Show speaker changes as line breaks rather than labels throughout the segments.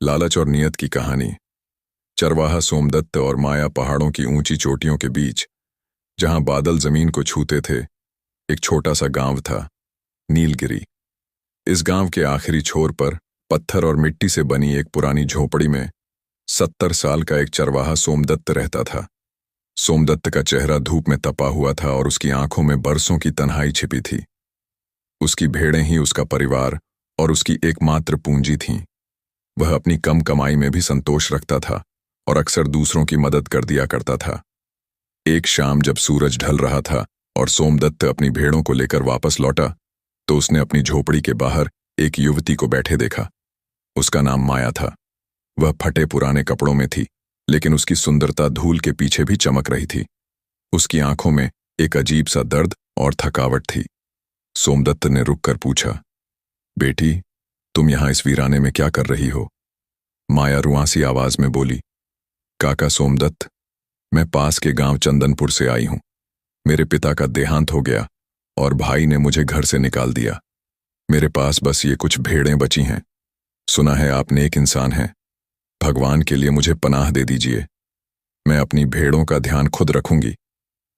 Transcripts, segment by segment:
लालच और नियत की कहानी। चरवाहा सोमदत्त और माया पहाड़ों की ऊंची चोटियों के बीच, जहां बादल जमीन को छूते थे, एक छोटा सा गांव था, नीलगिरी। इस गांव के आखिरी छोर पर पत्थर और मिट्टी से बनी एक पुरानी झोपड़ी में 70 साल का एक चरवाहा सोमदत्त रहता था। सोमदत्त का चेहरा धूप में तपा हुआ था और उसकी आंखों में बरसों की तन्हाई छिपी थी। उसकी भेड़ें ही उसका परिवार और उसकी एकमात्र पूंजी थीं। वह अपनी कम कमाई में भी संतोष रखता था और अक्सर दूसरों की मदद कर दिया करता था। एक शाम जब सूरज ढल रहा था और सोमदत्त अपनी भेड़ों को लेकर वापस लौटा, तो उसने अपनी झोपड़ी के बाहर एक युवती को बैठे देखा। उसका नाम माया था। वह फटे पुराने कपड़ों में थी, लेकिन उसकी सुंदरता धूल के पीछे भी चमक रही थी। उसकी आंखों में एक अजीब सा दर्द और थकावट थी। सोमदत्त ने रुककर पूछा, बेटी, तुम यहां इस वीराने में क्या कर रही हो? माया रुआंसी आवाज में बोली, काका सोमदत्त, मैं पास के गांव चंदनपुर से आई हूं। मेरे पिता का देहांत हो गया और भाई ने मुझे घर से निकाल दिया। मेरे पास बस ये कुछ भेड़ें बची हैं। सुना है आप नेक इंसान हैं। भगवान के लिए मुझे पनाह दे दीजिए। मैं अपनी भेड़ों का ध्यान खुद रखूंगी।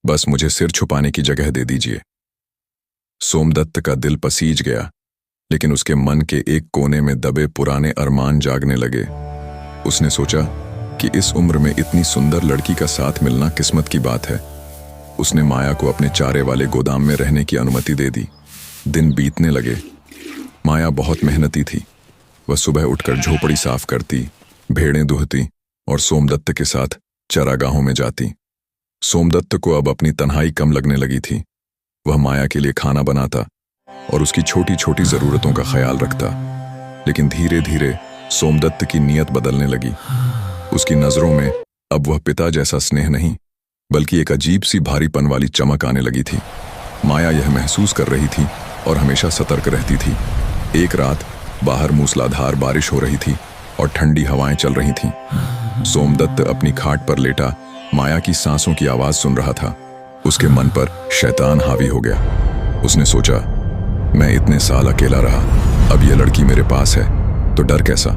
बस मुझे सिर छुपाने की जगह दे दीजिए। सोमदत्त का दिल पसीज गया, लेकिन उसके मन के एक कोने में दबे पुराने अरमान जागने लगे। उसने सोचा कि इस उम्र में इतनी सुंदर लड़की का साथ मिलना किस्मत की बात है। उसने माया को अपने चारे वाले गोदाम में रहने की अनुमति दे दी। दिन बीतने लगे। माया बहुत मेहनती थी। वह सुबह उठकर झोपड़ी साफ करती, भेड़ें दुहती और सोमदत्त के साथ चरागाहों में जाती। सोमदत्त को अब अपनी तन्हाई कम लगने लगी थी। वह माया के लिए खाना बनाता और उसकी छोटी छोटी जरूरतों का ख्याल रखता। लेकिन धीरे धीरे सोमदत्त की नीयत बदलने लगी। उसकी नजरों में अब वह पिता जैसा स्नेह नहीं, बल्कि एक अजीब सी भारीपन वाली चमक आने लगी थी। माया यह महसूस कर रही थी और हमेशा सतर्क रहती थी। एक रात बाहर मूसलाधार बारिश हो रही थी और ठंडी हवाएं चल रही थीं। सोमदत्त अपनी खाट पर लेटा माया की सांसों की आवाज सुन रहा था। उसके मन पर शैतान हावी हो गया। उसने सोचा, मैं इतने साल अकेला रहा, अब यह लड़की मेरे पास है तो डर कैसा।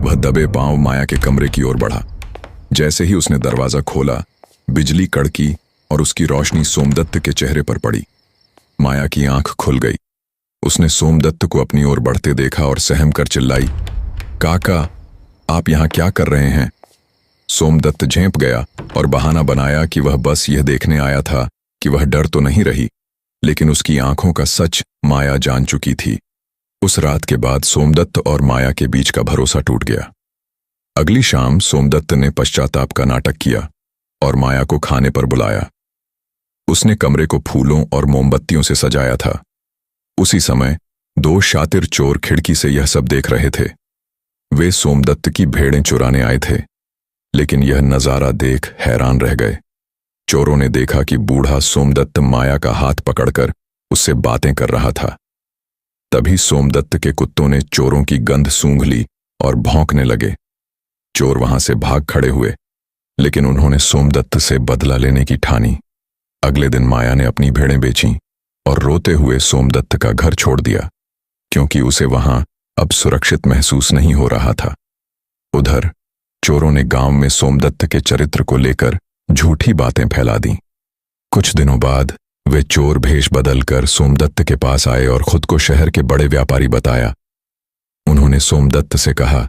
वह दबे पांव माया के कमरे की ओर बढ़ा। जैसे ही उसने दरवाजा खोला, बिजली कड़की और उसकी रोशनी सोमदत्त के चेहरे पर पड़ी। माया की आंख खुल गई। उसने सोमदत्त को अपनी ओर बढ़ते देखा और सहम कर चिल्लाई, काका, आप यहां क्या कर रहे हैं? सोमदत्त झेंप गया और बहाना बनाया कि वह बस यह देखने आया था कि वह डर तो नहीं रही, लेकिन उसकी आंखों का सच माया जान चुकी थी। उस रात के बाद सोमदत्त और माया के बीच का भरोसा टूट गया। अगली शाम सोमदत्त ने पश्चाताप का नाटक किया और माया को खाने पर बुलाया। उसने कमरे को फूलों और मोमबत्तियों से सजाया था। उसी समय 2 शातिर चोर खिड़की से यह सब देख रहे थे। वे सोमदत्त की भेड़ें चुराने आए थे, लेकिन यह नजारा देख हैरान रह गए। चोरों ने देखा कि बूढ़ा सोमदत्त माया का हाथ पकड़कर उससे बातें कर रहा था। तभी सोमदत्त के कुत्तों ने चोरों की गंध सूंघ ली और भौंकने लगे। चोर वहां से भाग खड़े हुए, लेकिन उन्होंने सोमदत्त से बदला लेने की ठानी। अगले दिन माया ने अपनी भेड़ें बेचीं और रोते हुए सोमदत्त का घर छोड़ दिया, क्योंकि उसे वहां अब सुरक्षित महसूस नहीं हो रहा था। उधर चोरों ने गांव में सोमदत्त के चरित्र को लेकर झूठी बातें फैला दी। कुछ दिनों बाद वे चोर भेष बदलकर सोमदत्त के पास आए और खुद को शहर के बड़े व्यापारी बताया। उन्होंने सोमदत्त से कहा,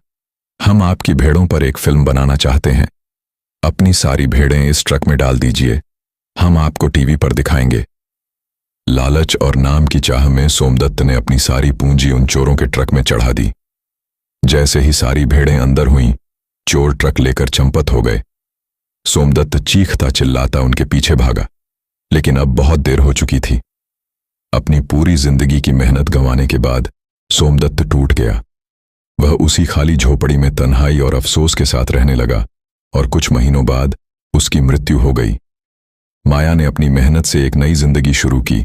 हम आपकी भेड़ों पर एक फिल्म बनाना चाहते हैं। अपनी सारी भेड़ें इस ट्रक में डाल दीजिए, हम आपको टीवी पर दिखाएंगे। लालच और नाम की चाह में सोमदत्त ने अपनी सारी पूंजी उन चोरों के ट्रक में चढ़ा दी। जैसे ही सारी भेड़ें अंदर हुईं, चोर ट्रक लेकर चंपत हो गए। सोमदत्त चीखता चिल्लाता उनके पीछे भागा, लेकिन अब बहुत देर हो चुकी थी। अपनी पूरी जिंदगी की मेहनत गंवाने के बाद सोमदत्त टूट गया। वह उसी खाली झोपड़ी में तन्हाई और अफसोस के साथ रहने लगा और कुछ महीनों बाद उसकी मृत्यु हो गई। माया ने अपनी मेहनत से एक नई जिंदगी शुरू की,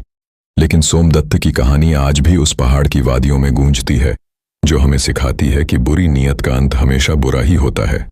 लेकिन सोमदत्त की कहानी आज भी उस पहाड़ की वादियों में गूंजती है, जो हमें सिखाती है कि बुरी नीयत का अंत हमेशा बुरा ही होता है।